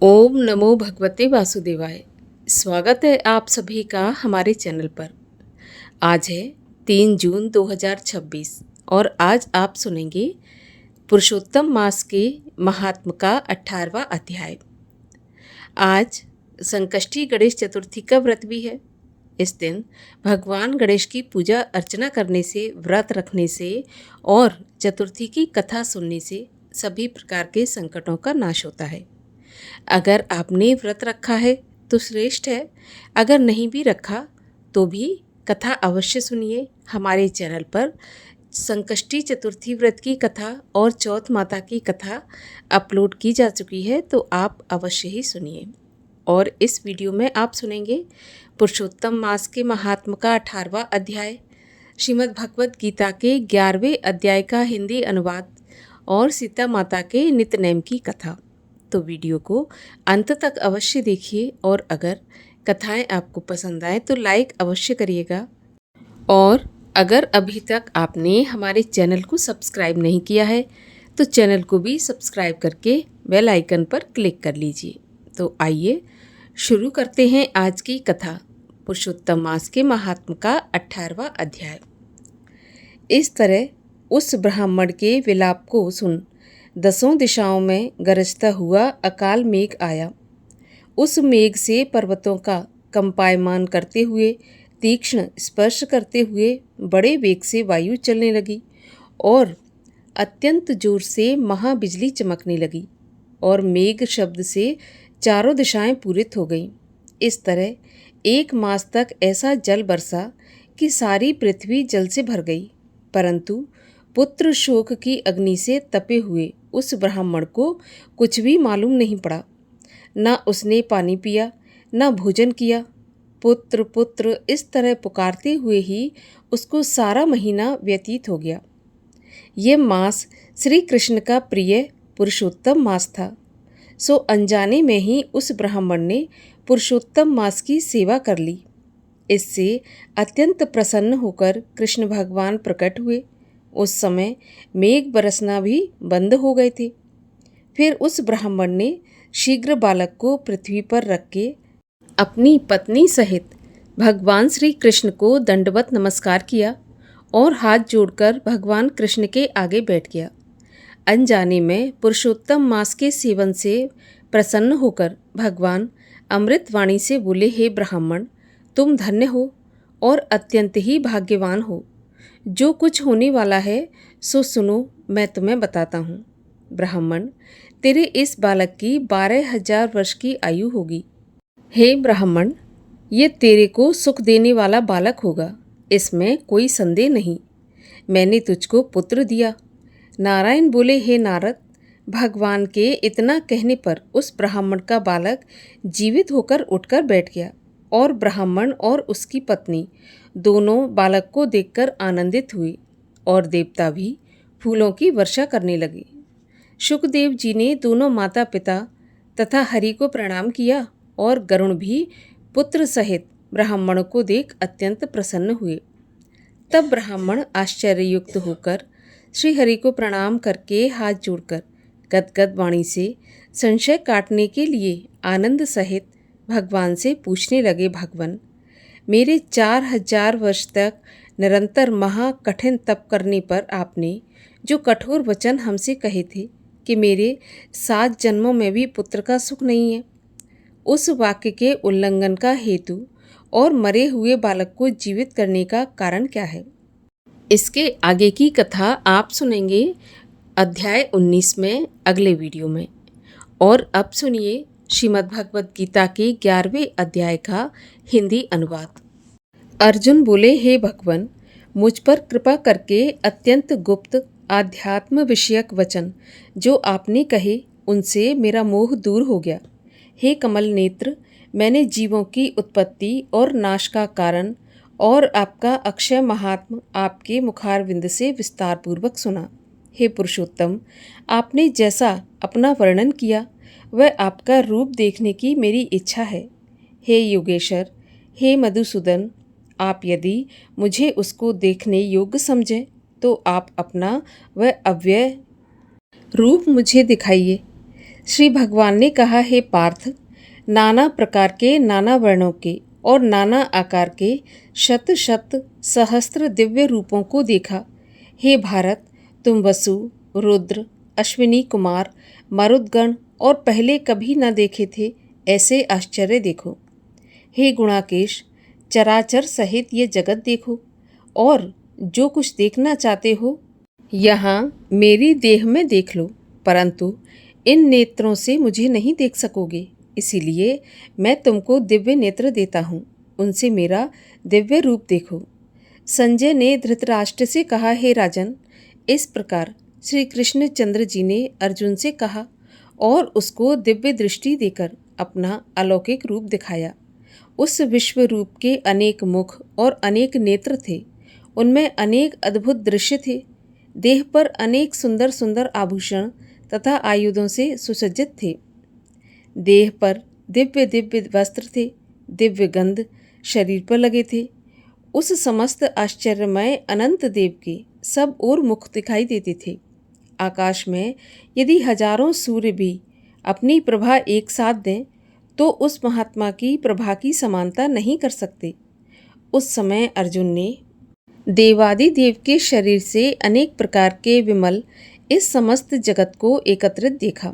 ओम नमो भगवते वासुदेवाय। स्वागत है आप सभी का हमारे चैनल पर। आज है 3 जून 2026 और आज आप सुनेंगे पुरुषोत्तम मास के महात्म का 18वां अध्याय। आज संकष्टी गणेश चतुर्थी का व्रत भी है। इस दिन भगवान गणेश की पूजा अर्चना करने से, व्रत रखने से और चतुर्थी की कथा सुनने से सभी प्रकार के संकटों का नाश होता है। अगर आपने व्रत रखा है तो श्रेष्ठ है, अगर नहीं भी रखा तो भी कथा अवश्य सुनिए। हमारे चैनल पर संकष्टी चतुर्थी व्रत की कथा और चौथ माता की कथा अपलोड की जा चुकी है, तो आप अवश्य ही सुनिए। और इस वीडियो में आप सुनेंगे पुरुषोत्तम मास के महात्म का 18वां अध्याय, श्रीमद् भगवद गीता के 11वें अध्याय का हिंदी अनुवाद और सीता माता के नित्य की कथा। तो वीडियो को अंत तक अवश्य देखिए और अगर कथाएं आपको पसंद आए तो लाइक अवश्य करिएगा। और अगर अभी तक आपने हमारे चैनल को सब्सक्राइब नहीं किया है तो चैनल को भी सब्सक्राइब करके बेल आइकन पर क्लिक कर लीजिए। तो आइए शुरू करते हैं आज की कथा, पुरुषोत्तम मास के महात्म का 18वां अध्याय। इस तरह उस ब्राह्मण के विलाप को सुन दसों दिशाओं में गरजता हुआ अकाल मेघ आया। उस मेघ से पर्वतों का कंपायमान करते हुए, तीक्ष्ण स्पर्श करते हुए बड़े वेग से वायु चलने लगी और अत्यंत जोर से महाबिजली चमकने लगी और मेघ शब्द से चारों दिशाएं पूरित हो गईं। इस तरह 1 मास तक ऐसा जल बरसा कि सारी पृथ्वी जल से भर गई, परंतु पुत्र शोक की अग्नि से तपे हुए उस ब्राह्मण को कुछ भी मालूम नहीं पड़ा। न उसने पानी पिया, न भोजन किया। पुत्र पुत्र इस तरह पुकारते हुए ही उसको सारा महीना व्यतीत हो गया। ये मास श्री कृष्ण का प्रिय पुरुषोत्तम मास था। सो अनजाने में ही उस ब्राह्मण ने पुरुषोत्तम मास की सेवा कर ली। इससे अत्यंत प्रसन्न होकर कृष्ण भगवान प्रकट हुए। उस समय मेघ बरसना भी बंद हो गए थे। फिर उस ब्राह्मण ने शीघ्र बालक को पृथ्वी पर रख के अपनी पत्नी सहित भगवान श्री कृष्ण को दंडवत नमस्कार किया और हाथ जोड़कर भगवान कृष्ण के आगे बैठ गया। अनजाने में पुरुषोत्तम मास के सेवन से प्रसन्न होकर भगवान अमृत वाणी से बोले, हे ब्राह्मण, तुम धन्य हो और अत्यंत ही भाग्यवान हो। जो कुछ होने वाला है सो सुनो, मैं तुम्हें बताता हूँ। ब्राह्मण, तेरे इस बालक की 12,000 वर्ष की आयु होगी। हे ब्राह्मण, ये तेरे को सुख देने वाला बालक होगा, इसमें कोई संदेह नहीं। मैंने तुझको पुत्र दिया। नारायण बोले, हे नारद, भगवान के इतना कहने पर उस ब्राह्मण का बालक जीवित होकर उठकर बैठ गया और ब्राह्मण और उसकी पत्नी दोनों बालक को देखकर आनंदित हुए और देवता भी फूलों की वर्षा करने लगे। शुकदेव जी ने दोनों माता पिता तथा हरि को प्रणाम किया और गरुण भी पुत्र सहित ब्राह्मण को देख अत्यंत प्रसन्न हुए। तब ब्राह्मण आश्चर्ययुक्त होकर श्री हरि को प्रणाम करके हाथ जोड़कर गदगद वाणी से संशय काटने के लिए आनंद सहित भगवान से पूछने लगे, भगवान, मेरे 4,000 वर्ष तक निरंतर महाकठिन तप करने पर आपने जो कठोर वचन हमसे कहे थे कि मेरे 7 जन्मों में भी पुत्र का सुख नहीं है, उस वाक्य के उल्लंघन का हेतु और मरे हुए बालक को जीवित करने का कारण क्या है? इसके आगे की कथा आप सुनेंगे अध्याय 19 में, अगले वीडियो में। और अब सुनिए श्रीमद् भगवद गीता के 11वें अध्याय का हिंदी अनुवाद। अर्जुन बोले, हे भगवान, मुझ पर कृपा करके अत्यंत गुप्त आध्यात्म विषयक वचन जो आपने कहे उनसे मेरा मोह दूर हो गया। हे कमल नेत्र, मैंने जीवों की उत्पत्ति और नाश का कारण और आपका अक्षय महात्म आपके मुखारविंद से विस्तार पूर्वक सुना। हे पुरुषोत्तम, आपने जैसा अपना वर्णन किया वह आपका रूप देखने की मेरी इच्छा है। हे योगेश्वर, हे मधुसूदन, आप यदि मुझे उसको देखने योग्य समझें तो आप अपना वह अव्यय रूप मुझे दिखाइए। श्री भगवान ने कहा, हे पार्थ, नाना प्रकार के, नाना वर्णों के और नाना आकार के शत शत सहस्त्र दिव्य रूपों को देखा। हे भारत, तुम वसु, रुद्र, अश्विनी कुमार, मरुदगण और पहले कभी न देखे थे ऐसे आश्चर्य देखो। हे गुणाकेश, चराचर सहित ये जगत देखो और जो कुछ देखना चाहते हो यहाँ मेरी देह में देख लो, परंतु इन नेत्रों से मुझे नहीं देख सकोगे, इसीलिए मैं तुमको दिव्य नेत्र देता हूँ, उनसे मेरा दिव्य रूप देखो। संजय ने धृतराष्ट्र से कहा, हे राजन, इस प्रकार श्री कृष्णचंद्र जी ने अर्जुन से कहा और उसको दिव्य दृष्टि देकर अपना अलौकिक रूप दिखाया। उस विश्व रूप के अनेक मुख और अनेक नेत्र थे, उनमें अनेक अद्भुत दृश्य थे। देह पर अनेक सुंदर सुंदर आभूषण तथा आयुधों से सुसज्जित थे। देह पर दिव्य दिव्य वस्त्र थे, दिव्य गंध शरीर पर लगे थे। उस समस्त आश्चर्यमय अनंत देव के सब ओर मुख दिखाई देते थे। आकाश में यदि हजारों सूर्य भी अपनी प्रभा एक साथ दें तो उस महात्मा की प्रभा की समानता नहीं कर सकते। उस समय अर्जुन ने देवादिदेव के शरीर से अनेक प्रकार के विमल इस समस्त जगत को एकत्रित देखा।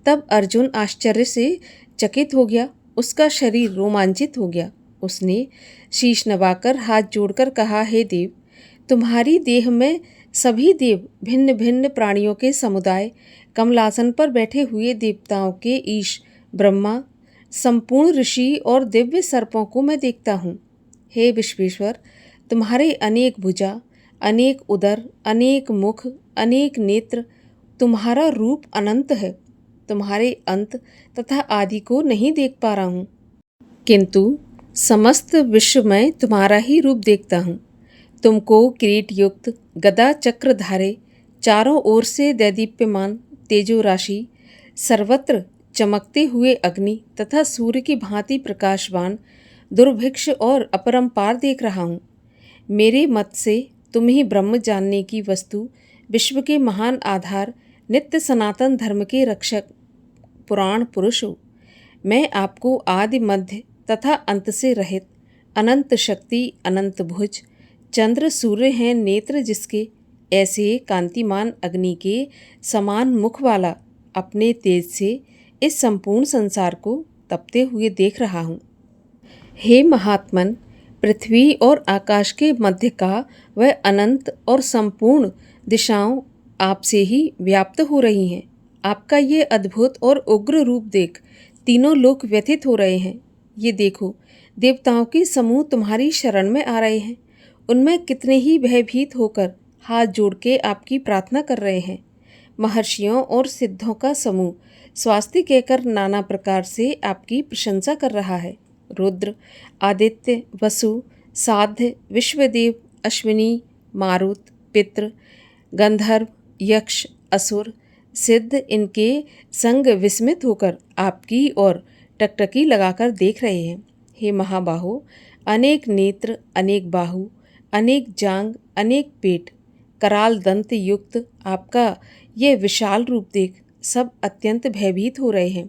तब अर्जुन आश्चर्य से चकित हो गया, उसका शरीर रोमांचित हो गया। उसने शीश नवाकर हाथ जोड़कर कहा, हे देव, तुम्हारी देह में सभी देव, भिन्न भिन्न प्राणियों के समुदाय, कमलासन पर बैठे हुए देवताओं के ईश ब्रह्मा, संपूर्ण ऋषि और दिव्य सर्पों को मैं देखता हूँ। हे विश्वेश्वर, तुम्हारे अनेक भुजा, अनेक उदर, अनेक मुख, अनेक नेत्र, तुम्हारा रूप अनंत है। तुम्हारे अंत तथा आदि को नहीं देख पा रहा हूँ, किंतु समस्त विश्व में तुम्हारा ही रूप देखता हूँ। तुमको किरीट युक्त, गदा चक्र धारे, चारों ओर से दैदीप्यमान तेजो राशि, सर्वत्र चमकते हुए अग्नि तथा सूर्य की भांति प्रकाशवान, दुर्भिक्ष और अपरंपार देख रहा हूँ। मेरे मत से तुम ही ब्रह्म जानने की वस्तु, विश्व के महान आधार, नित्य सनातन धर्म के रक्षक, पुराण पुरुष हो। मैं आपको आदि मध्य तथा अंत से रहित, अनंत शक्ति, अनंत भुज, चंद्र सूर्य हैं नेत्र जिसके, ऐसे कांतिमान अग्नि के समान मुख वाला अपने तेज से इस संपूर्ण संसार को तपते हुए देख रहा हूँ। हे महात्मन, पृथ्वी और आकाश के मध्य का वह अनंत और संपूर्ण दिशाओं आपसे ही व्याप्त हो रही हैं। आपका ये अद्भुत और उग्र रूप देख तीनों लोक व्यथित हो रहे हैं। ये देखो, देवताओं के समूह तुम्हारी शरण में आ रहे हैं। उनमें कितने ही भयभीत होकर हाथ जोड़ के आपकी प्रार्थना कर रहे हैं। महर्षियों और सिद्धों का समूह स्वास्ति कहकर नाना प्रकार से आपकी प्रशंसा कर रहा है। रुद्र, आदित्य, वसु, साध्य, विश्वदेव, अश्विनी, मारुत, पितृ, गंधर्व, यक्ष, असुर, सिद्ध इनके संग विस्मित होकर आपकी ओर टकटकी लगाकर देख रहे हैं। हे महाबाहो, अनेक नेत्र, अनेक बाहु, अनेक जांग, अनेक पेट, कराल दंत युक्त आपका ये विशाल रूप देख सब अत्यंत भयभीत हो रहे हैं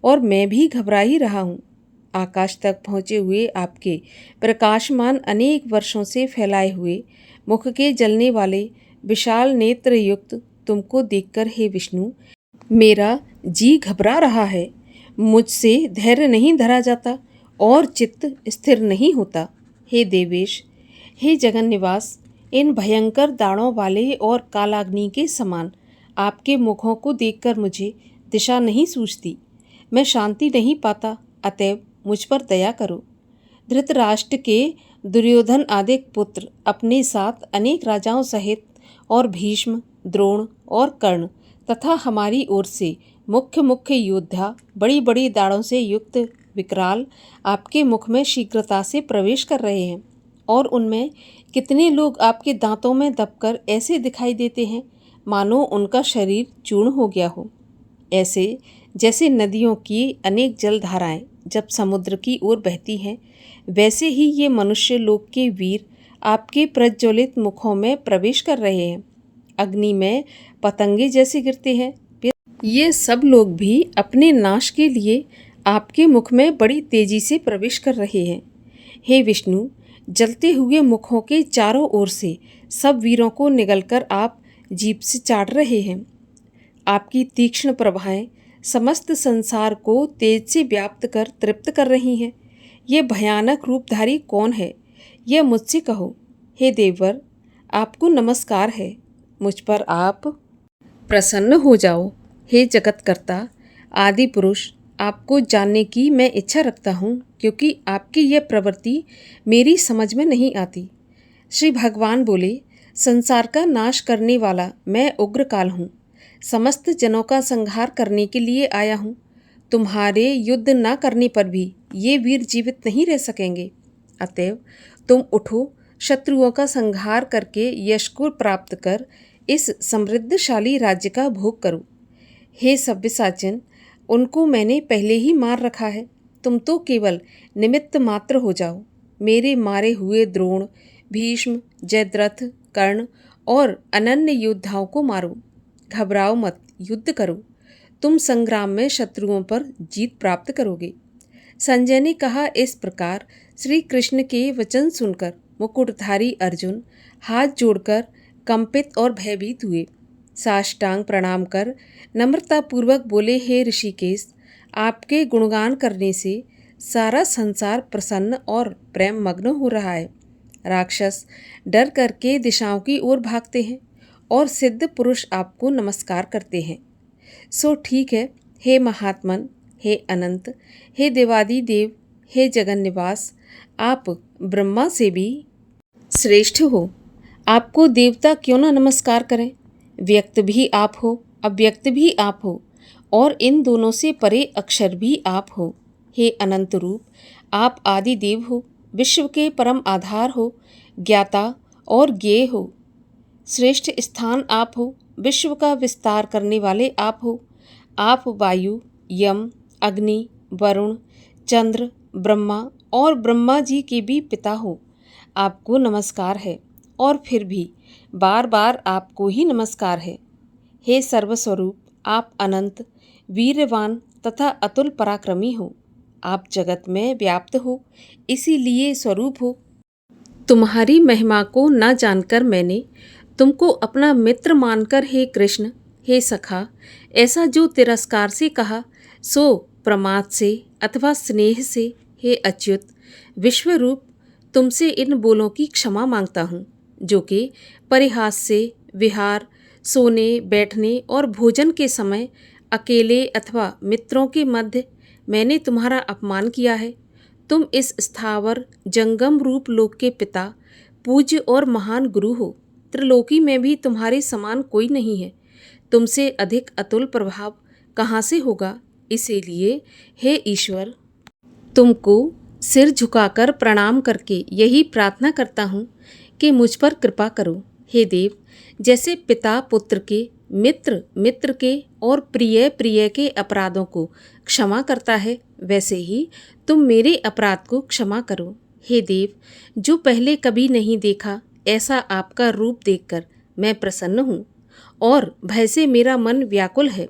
और मैं भी घबरा ही रहा हूँ। आकाश तक पहुँचे हुए आपके प्रकाशमान अनेक वर्षों से फैलाए हुए मुख के जलने वाले विशाल नेत्र युक्त तुमको देखकर हे विष्णु, मेरा जी घबरा रहा है। मुझसे धैर्य नहीं धरा जाता और चित्त स्थिर नहीं होता। हे देवेश, हे जगन निवास, इन भयंकर दाढ़ों वाले और कालाग्नि के समान आपके मुखों को देखकर मुझे दिशा नहीं सूझती। मैं शांति नहीं पाता, अतएव मुझ पर दया करो। धृतराष्ट्र के दुर्योधन आदि पुत्र अपने साथ अनेक राजाओं सहित और भीष्म, द्रोण और कर्ण तथा हमारी ओर से मुख्य मुख्य योद्धा बड़ी बड़ी दाढ़ों से युक्त विकराल आपके मुख में शीघ्रता से प्रवेश कर रहे हैं और उनमें कितने लोग आपके दांतों में दबकर ऐसे दिखाई देते हैं मानो उनका शरीर चूर्ण हो गया हो। ऐसे जैसे नदियों की अनेक जलधाराएं जब समुद्र की ओर बहती हैं, वैसे ही ये मनुष्य लोक के वीर आपके प्रज्वलित मुखों में प्रवेश कर रहे हैं। अग्नि में पतंगे जैसे गिरते हैं, ये सब लोग भी अपने नाश के लिए आपके मुख में बड़ी तेजी से प्रवेश कर रहे हैं। हे विष्णु, जलते हुए मुखों के चारों ओर से सब वीरों को निगलकर आप जीभ से चाट रहे हैं। आपकी तीक्ष्ण प्रभाएं समस्त संसार को तेज से व्याप्त कर तृप्त कर रही हैं। ये भयानक रूपधारी कौन है, यह मुझसे कहो। हे देववर, आपको नमस्कार है। मुझ पर आप प्रसन्न हो जाओ। हे जगतकर्ता, आदि पुरुष, आपको जानने की मैं इच्छा रखता हूँ, क्योंकि आपकी यह प्रवृत्ति मेरी समझ में नहीं आती। श्री भगवान बोले, संसार का नाश करने वाला मैं उग्रकाल हूँ। समस्त जनों का संहार करने के लिए आया हूँ। तुम्हारे युद्ध न करने पर भी ये वीर जीवित नहीं रह सकेंगे। अतएव तुम उठो, शत्रुओं का संहार करके यश को प्राप्त कर इस समृद्धशाली राज्य का भोग करो। हे सव्यसाचन, उनको मैंने पहले ही मार रखा है। तुम तो केवल निमित्त मात्र हो जाओ। मेरे मारे हुए द्रोण, भीष्म, जयद्रथ, कर्ण और अनन्य योद्धाओं को मारो। घबराओ मत, युद्ध करो। तुम संग्राम में शत्रुओं पर जीत प्राप्त करोगे। संजय ने कहा। इस प्रकार श्री कृष्ण के वचन सुनकर मुकुटधारी अर्जुन हाथ जोड़कर कंपित और भयभीत हुए। साष्टांग प्रणाम कर नम्रतापूर्वक बोले, हे ऋषिकेश, आपके गुणगान करने से सारा संसार प्रसन्न और प्रेम मग्न हो रहा है। राक्षस डर करके दिशाओं की ओर भागते हैं और सिद्ध पुरुष आपको नमस्कार करते हैं। सो ठीक है, हे महात्मन, हे अनंत, हे देवादि देव, हे जगन निवास, आप ब्रह्मा से भी श्रेष्ठ हो। आपको देवता क्यों न नमस्कार करें। व्यक्त भी आप हो, अव्यक्त भी आप हो, और इन दोनों से परे अक्षर भी आप हो। हे अनंत रूप, आप आदि देव हो, विश्व के परम आधार हो, ज्ञाता और ज्ञेय हो। श्रेष्ठ स्थान आप हो, विश्व का विस्तार करने वाले आप हो। आप वायु, यम, अग्नि, वरुण, चंद्र, ब्रह्मा और ब्रह्मा जी के भी पिता हो। आपको नमस्कार है, और फिर भी बार बार आपको ही नमस्कार है। हे सर्वस्वरूप, आप अनंत, वीर्यवान तथा अतुल पराक्रमी हो। आप जगत में व्याप्त हो, इसीलिए स्वरूप हो। तुम्हारी महिमा को न जानकर मैंने तुमको अपना मित्र मानकर हे कृष्ण, हे सखा, ऐसा जो तिरस्कार से कहा, सो प्रमाद से अथवा स्नेह से हे अच्युत विश्वरूप, तुमसे इन बोलों की क्षमा मांगता हूँ, जो कि परिहास से विहार, सोने, बैठने और भोजन के समय अकेले अथवा मित्रों के मध्य मैंने तुम्हारा अपमान किया है। तुम इस स्थावर जंगम रूप लोक के पिता, पूज्य और महान गुरु हो। त्रिलोकी में भी तुम्हारे समान कोई नहीं है। तुमसे अधिक अतुल प्रभाव कहाँ से होगा। इसीलिए हे ईश्वर, तुमको सिर झुकाकर प्रणाम करके यही प्रार्थना करता हूँ कि मुझ पर कृपा करो। हे देव, जैसे पिता पुत्र के, मित्र मित्र के और प्रिय प्रिय के अपराधों को क्षमा करता है, वैसे ही तुम मेरे अपराध को क्षमा करो। हे देव, जो पहले कभी नहीं देखा ऐसा आपका रूप देखकर मैं प्रसन्न हूँ, और भय से मेरा मन व्याकुल है।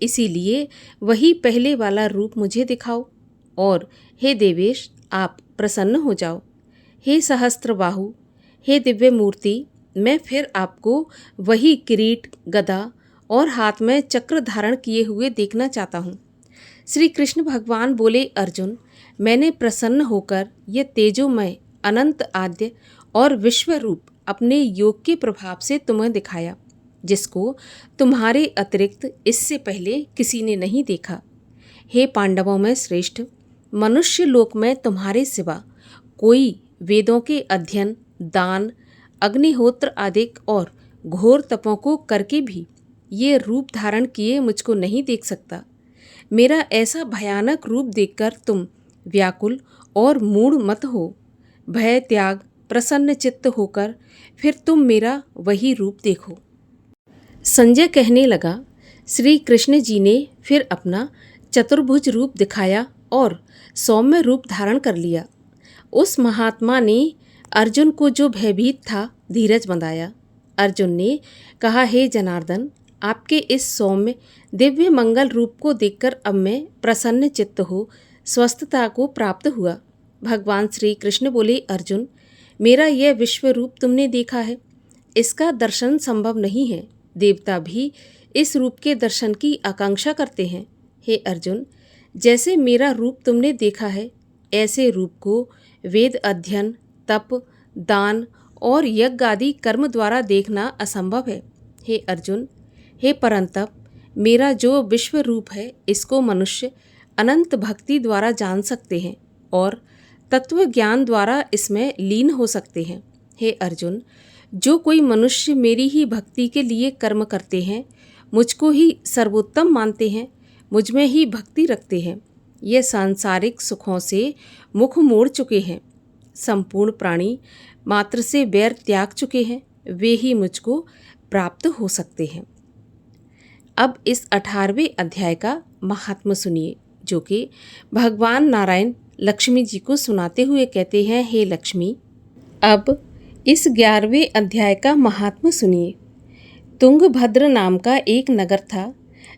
इसीलिए वही पहले वाला रूप मुझे दिखाओ, और हे देवेश, आप प्रसन्न हो जाओ। हे सहस्त्रबाहु, हे दिव्य मूर्ति, मैं फिर आपको वही किरीट, गदा और हाथ में चक्र धारण किए हुए देखना चाहता हूँ। श्री कृष्ण भगवान बोले, अर्जुन, मैंने प्रसन्न होकर ये तेजोमय, अनंत आद्य और विश्वरूप अपने योग के प्रभाव से तुम्हें दिखाया, जिसको तुम्हारे अतिरिक्त इससे पहले किसी ने नहीं देखा। हे पांडवों में श्रेष्ठ, मनुष्य लोक में तुम्हारे सिवा कोई वेदों के अध्ययन, दान, अग्निहोत्र आदि और घोर तपों को करके भी ये रूप धारण किए मुझको नहीं देख सकता। मेरा ऐसा भयानक रूप देखकर तुम व्याकुल और मूढ़ मत हो। भय त्याग प्रसन्न चित्त होकर फिर तुम मेरा वही रूप देखो। संजय कहने लगा, श्री कृष्ण जी ने फिर अपना चतुर्भुज रूप दिखाया और सौम्य रूप धारण कर लिया। उस महात्मा ने अर्जुन को, जो भयभीत था, धीरज बंधाया। अर्जुन ने कहा, हे जनार्दन, आपके इस सौम्य दिव्य मंगल रूप को देखकर अब मैं प्रसन्न चित्त हो स्वस्थता को प्राप्त हुआ। भगवान श्री कृष्ण बोले, अर्जुन, मेरा यह विश्व रूप तुमने देखा है, इसका दर्शन संभव नहीं है। देवता भी इस रूप के दर्शन की आकांक्षा करते हैं। हे अर्जुन, जैसे मेरा रूप तुमने देखा है, ऐसे रूप को वेद अध्ययन, तप, दान और यज्ञ आदि कर्म द्वारा देखना असंभव है। हे अर्जुन, हे परंतप, मेरा जो विश्व रूप है, इसको मनुष्य अनंत भक्ति द्वारा जान सकते हैं और तत्व ज्ञान द्वारा इसमें लीन हो सकते हैं। हे अर्जुन, जो कोई मनुष्य मेरी ही भक्ति के लिए कर्म करते हैं, मुझको ही सर्वोत्तम मानते हैं, मुझ में ही भक्ति रखते हैं, ये सांसारिक सुखों से मुख मोड़ चुके हैं, संपूर्ण प्राणी मात्र से बैर त्याग चुके हैं, वे ही मुझको प्राप्त हो सकते हैं। अब इस 18वें अध्याय का महात्म्य सुनिए, जो कि भगवान नारायण लक्ष्मी जी को सुनाते हुए कहते हैं, हे लक्ष्मी, अब इस 11वें अध्याय का महात्म्य सुनिए। तुंगभद्र नाम का एक नगर था,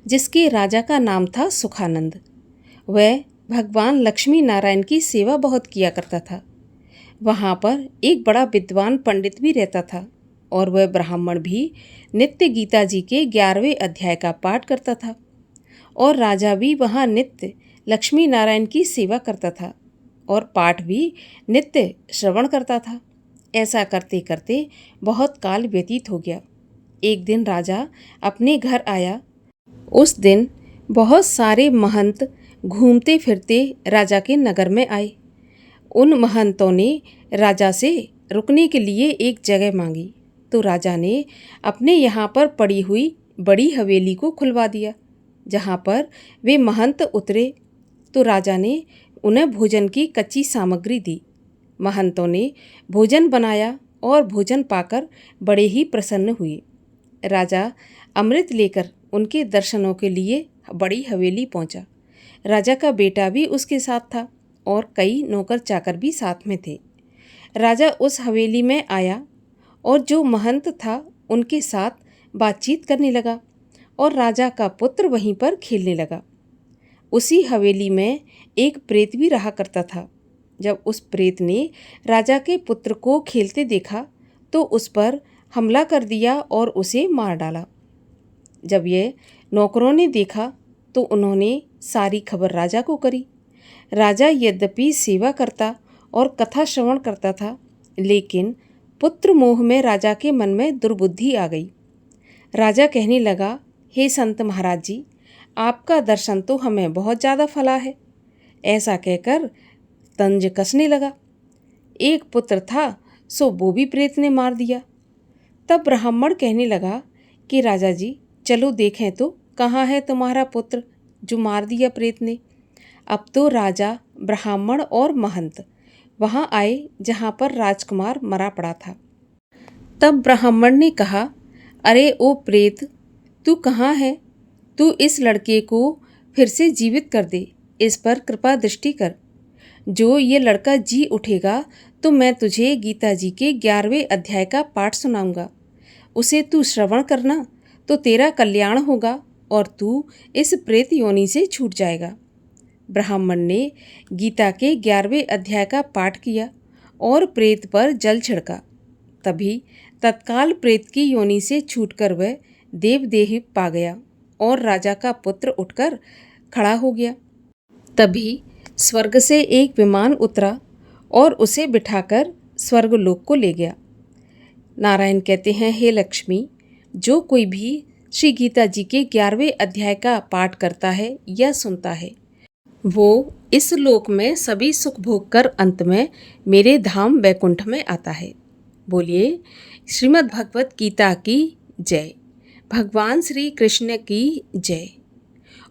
जिसके राजा का नाम था सुखानंद। वह भगवान लक्ष्मी नारायण की सेवा बहुत किया करता था। वहाँ पर एक बड़ा विद्वान पंडित भी रहता था और वह ब्राह्मण भी नित्य गीता जी के 11वें अध्याय का पाठ करता था और राजा भी वहाँ नित्य लक्ष्मी नारायण की सेवा करता था और पाठ भी नित्य श्रवण करता था। ऐसा करते करते बहुत काल व्यतीत हो गया। एक दिन राजा अपने घर आया। उस दिन बहुत सारे महंत घूमते फिरते राजा के नगर में आए। उन महंतों ने राजा से रुकने के लिए एक जगह मांगी, तो राजा ने अपने यहाँ पर पड़ी हुई बड़ी हवेली को खुलवा दिया। जहाँ पर वे महंत उतरे तो राजा ने उन्हें भोजन की कच्ची सामग्री दी। महंतों ने भोजन बनाया और भोजन पाकर बड़े ही प्रसन्न हुए। राजा अमृत लेकर उनके दर्शनों के लिए बड़ी हवेली पहुंचा। राजा का बेटा भी उसके साथ था और कई नौकर चाकर भी साथ में थे। राजा उस हवेली में आया और जो महंत था उनके साथ बातचीत करने लगा और राजा का पुत्र वहीं पर खेलने लगा। उसी हवेली में एक प्रेत भी रहा करता था। जब उस प्रेत ने राजा के पुत्र को खेलते देखा तो उस पर हमला कर दिया और उसे मार डाला। जब ये नौकरों ने देखा तो उन्होंने सारी खबर राजा को करी। राजा यद्यपि सेवा करता और कथा श्रवण करता था, लेकिन पुत्र मोह में राजा के मन में दुर्बुद्धि आ गई। राजा कहने लगा, हे संत महाराज जी, आपका दर्शन तो हमें बहुत ज़्यादा फला है। ऐसा कहकर तंज कसने लगा। एक पुत्र था, सो वो भी प्रेत ने मार दिया। तब ब्राह्मण कहने लगा कि राजा जी, चलो देखें तो कहाँ है तुम्हारा पुत्र जो मार दिया प्रेत ने। अब तो राजा, ब्राह्मण और महंत वहाँ आए जहाँ पर राजकुमार मरा पड़ा था। तब ब्राह्मण ने कहा, अरे ओ प्रेत, तू कहाँ है? तू इस लड़के को फिर से जीवित कर दे, इस पर कृपा दृष्टि कर। जो ये लड़का जी उठेगा तो मैं तुझे गीता जी के 11वें अध्याय का पाठ सुनाऊंगा। उसे तू श्रवण करना तो तेरा कल्याण होगा और तू इस प्रेत योनि से छूट जाएगा। ब्राह्मण ने गीता के 11वें अध्याय का पाठ किया और प्रेत पर जल छिड़का। तभी तत्काल प्रेत की योनि से छूटकर वह देवदेह पा गया और राजा का पुत्र उठकर खड़ा हो गया। तभी स्वर्ग से एक विमान उतरा और उसे बिठाकर स्वर्गलोक को ले गया। नारायण कहते हैं, हे लक्ष्मी, जो कोई भी श्री गीता जी के 11वें अध्याय का पाठ करता है या सुनता है, वो इस लोक में सभी सुख भोग कर अंत में मेरे धाम वैकुंठ में आता है। बोलिए श्रीमद् भगवत गीता की जय। भगवान श्री कृष्ण की जय।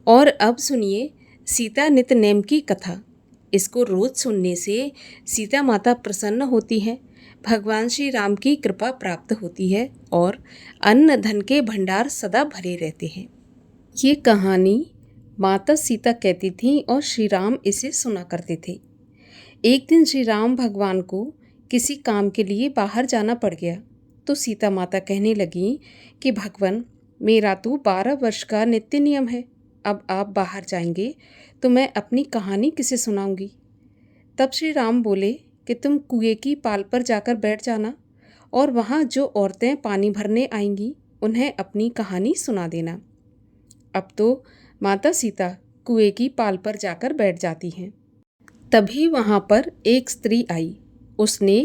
और अब सुनिए सीता नित नेम की कथा। इसको रोज सुनने से सीता माता प्रसन्न होती हैं, भगवान श्री राम की कृपा प्राप्त होती है और अन्न धन के भंडार सदा भरे रहते हैं। ये कहानी माता सीता कहती थीं और श्री राम इसे सुना करते थे। एक दिन श्री राम भगवान को किसी काम के लिए बाहर जाना पड़ गया तो सीता माता कहने लगी कि भगवान, मेरा तो 12 वर्ष का नित्य नियम है। अब आप बाहर जाएंगे तो मैं अपनी कहानी किसे सुनाऊंगी। तब श्री राम बोले कि तुम कुएं की पाल पर जाकर बैठ जाना और वहाँ जो औरतें पानी भरने आएंगी उन्हें अपनी कहानी सुना देना। अब तो माता सीता कुएं की पाल पर जाकर बैठ जाती हैं। तभी वहाँ पर एक स्त्री आई। उसने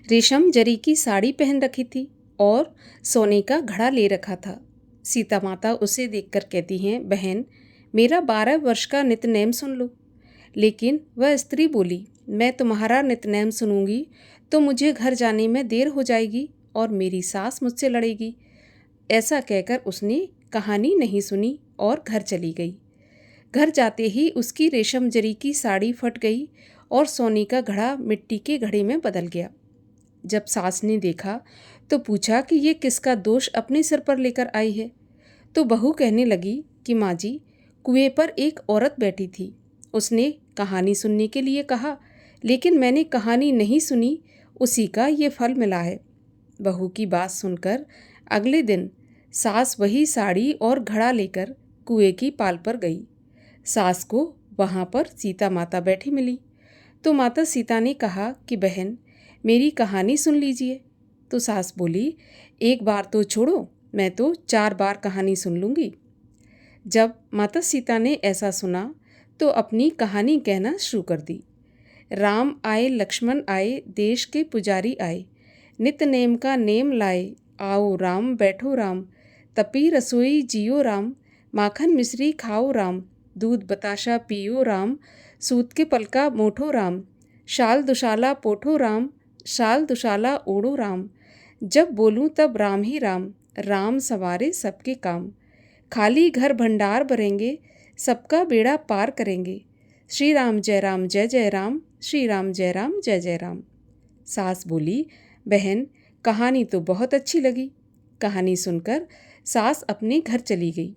रेशम जरी की साड़ी पहन रखी थी और सोने का घड़ा ले रखा था। सीता माता उसे देखकर कहती हैं, बहन, मेरा 12 वर्ष का नित्यनेम सुन लो। लेकिन वह स्त्री बोली, मैं तुम्हारा नित्यनेम सुनूंगी तो मुझे घर जाने में देर हो जाएगी और मेरी सास मुझसे लड़ेगी। ऐसा कहकर उसने कहानी नहीं सुनी और घर चली गई। घर जाते ही उसकी रेशम जरी की साड़ी फट गई और सोने का घड़ा मिट्टी के घड़े में बदल गया। जब सास ने देखा तो पूछा कि ये किसका दोष अपने सिर पर लेकर आई है। तो बहू कहने लगी कि माँ जी, कुएं पर एक औरत बैठी थी। उसने कहानी सुनने के लिए कहा, लेकिन मैंने कहानी नहीं सुनी, उसी का ये फल मिला है। बहू की बात सुनकर अगले दिन सास वही साड़ी और घड़ा लेकर कुएं की पाल पर गई। सास को वहाँ पर सीता माता बैठी मिली तो माता सीता ने कहा कि बहन, मेरी कहानी सुन लीजिए। तो सास बोली, एक बार तो छोड़ो, मैं तो 4 बार कहानी सुन लूँगी। जब माता सीता ने ऐसा सुना तो अपनी कहानी कहना शुरू कर दी। राम आए लक्ष्मण आए, देश के पुजारी आए, नित नेम का नेम लाए, आओ राम बैठो राम, तपी रसोई जियो राम, माखन मिश्री खाओ राम, दूध बताशा पियो राम, सूत के पलका मोठो राम, शाल दुशाला पोठो राम, शाल दुशाला ओढ़ो राम, जब बोलूं तब राम ही राम, राम सवारे सबके काम, खाली घर भंडार भरेंगे, सबका बेड़ा पार करेंगे, श्री राम जय जय राम, श्री राम जय जय राम। सास बोली, बहन, कहानी तो बहुत अच्छी लगी। कहानी सुनकर सास अपने घर चली गई।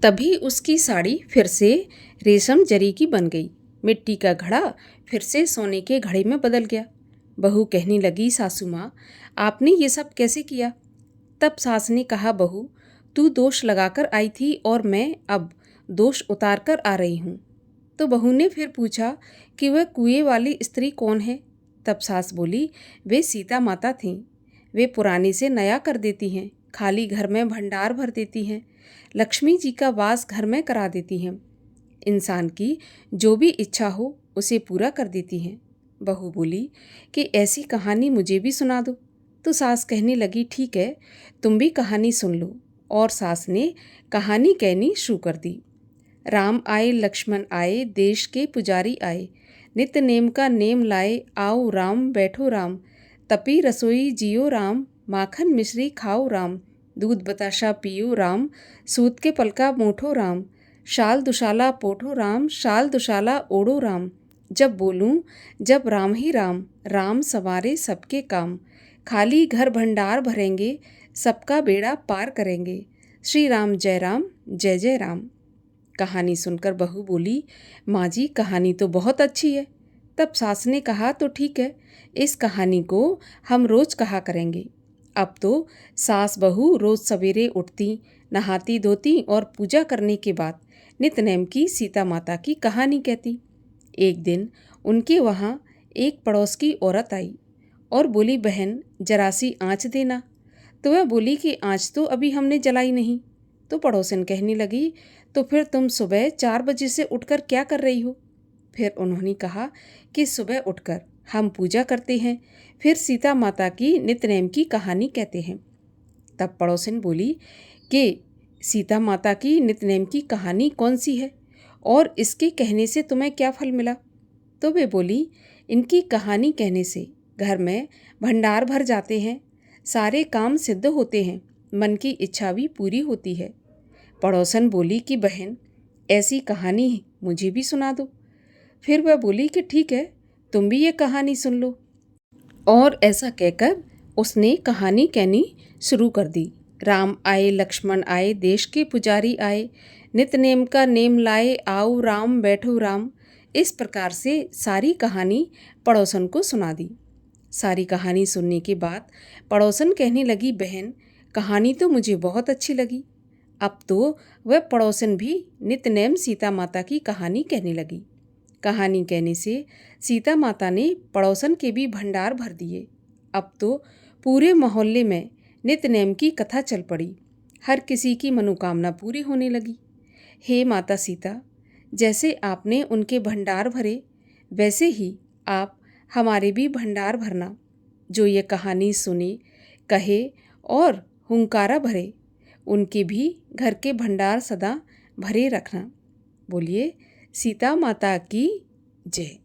तभी उसकी साड़ी फिर से रेशम जरी की बन गई। मिट्टी का घड़ा फिर से सोने के घड़े में बदल गया। बहू कहने लगी, सासू माँ, आपने ये सब कैसे किया? तब सास ने कहा, बहू, तू दोष लगाकर आई थी और मैं अब दोष उतार कर आ रही हूँ। तो बहू ने फिर पूछा कि वह कुएं वाली स्त्री कौन है? तब सास बोली, वे सीता माता थीं। वे पुराने से नया कर देती हैं, खाली घर में भंडार भर देती हैं, लक्ष्मी जी का वास घर में करा देती हैं, इंसान की जो भी इच्छा हो उसे पूरा कर देती हैं। बहू बोली कि ऐसी कहानी मुझे भी सुना दो। तो सास कहने लगी, ठीक है, तुम भी कहानी सुन लो। और सास ने कहानी कहनी शुरू कर दी। राम आए लक्ष्मण आए, देश के पुजारी आए, नित्य नेम का नेम लाए, आओ राम बैठो राम, तपी रसोई जियो राम, माखन मिश्री खाओ राम, दूध बताशा पियो राम, सूत के पलका मोठो राम, शाल दुशाला पोठो राम, शाल दुशाला ओढ़ो राम, जब बोलूं जब राम ही राम, राम सवारे सबके काम, खाली घर भंडार भरेंगे, सबका बेड़ा पार करेंगे, श्री राम जय जय राम। कहानी सुनकर बहू बोली, माँ जी, कहानी तो बहुत अच्छी है। तब सास ने कहा, तो ठीक है, इस कहानी को हम रोज कहा करेंगे। अब तो सास बहू रोज सवेरे उठती, नहाती धोती और पूजा करने के बाद नित्यनेम की सीता माता की कहानी कहती। एक दिन उनके वहाँ एक पड़ोस की औरत आई और बोली, बहन, जरा सी आँच देना। तो वह बोली कि आँच तो अभी हमने जलाई नहीं। तो पड़ोसन कहने लगी, तो फिर तुम सुबह 4 बजे से उठकर क्या कर रही हो? फिर उन्होंने कहा कि सुबह उठकर हम पूजा करते हैं, फिर सीता माता की नित्यनेम की कहानी कहते हैं। तब पड़ोसन बोली कि सीता माता की नित्यनेम की कहानी कौन सी है और इसके कहने से तुम्हें क्या फल मिला? तो वे बोली, इनकी कहानी कहने से घर में भंडार भर जाते हैं, सारे काम सिद्ध होते हैं, मन की इच्छा भी पूरी होती है। पड़ोसन बोली कि बहन, ऐसी कहानी मुझे भी सुना दो। फिर वह बोली कि ठीक है, तुम भी ये कहानी सुन लो। और ऐसा कहकर उसने कहानी कहनी शुरू कर दी। राम आए लक्ष्मण आए, देश के पुजारी आए, नित नेम का नेम लाए, आओ राम बैठो राम। इस प्रकार से सारी कहानी पड़ोसन को सुना दी। सारी कहानी सुनने के बाद पड़ोसन कहने लगी, बहन, कहानी तो मुझे बहुत अच्छी लगी, अब तो वह पड़ोसन भी नित्यनेम सीता माता की कहानी कहने लगी। कहानी कहने से सीता माता ने पड़ोसन के भी भंडार भर दिए। अब तो पूरे मोहल्ले में नित्यनेम की कथा चल पड़ी। हर किसी की मनोकामना पूरी होने लगी। हे माता सीता, जैसे आपने उनके भंडार भरे, वैसे ही आप हमारे भी भंडार भरना। जो ये कहानी सुने, कहे और हुंकारा भरे, उनके भी घर के भंडार सदा भरे रखना। बोलिए सीता माता की जय।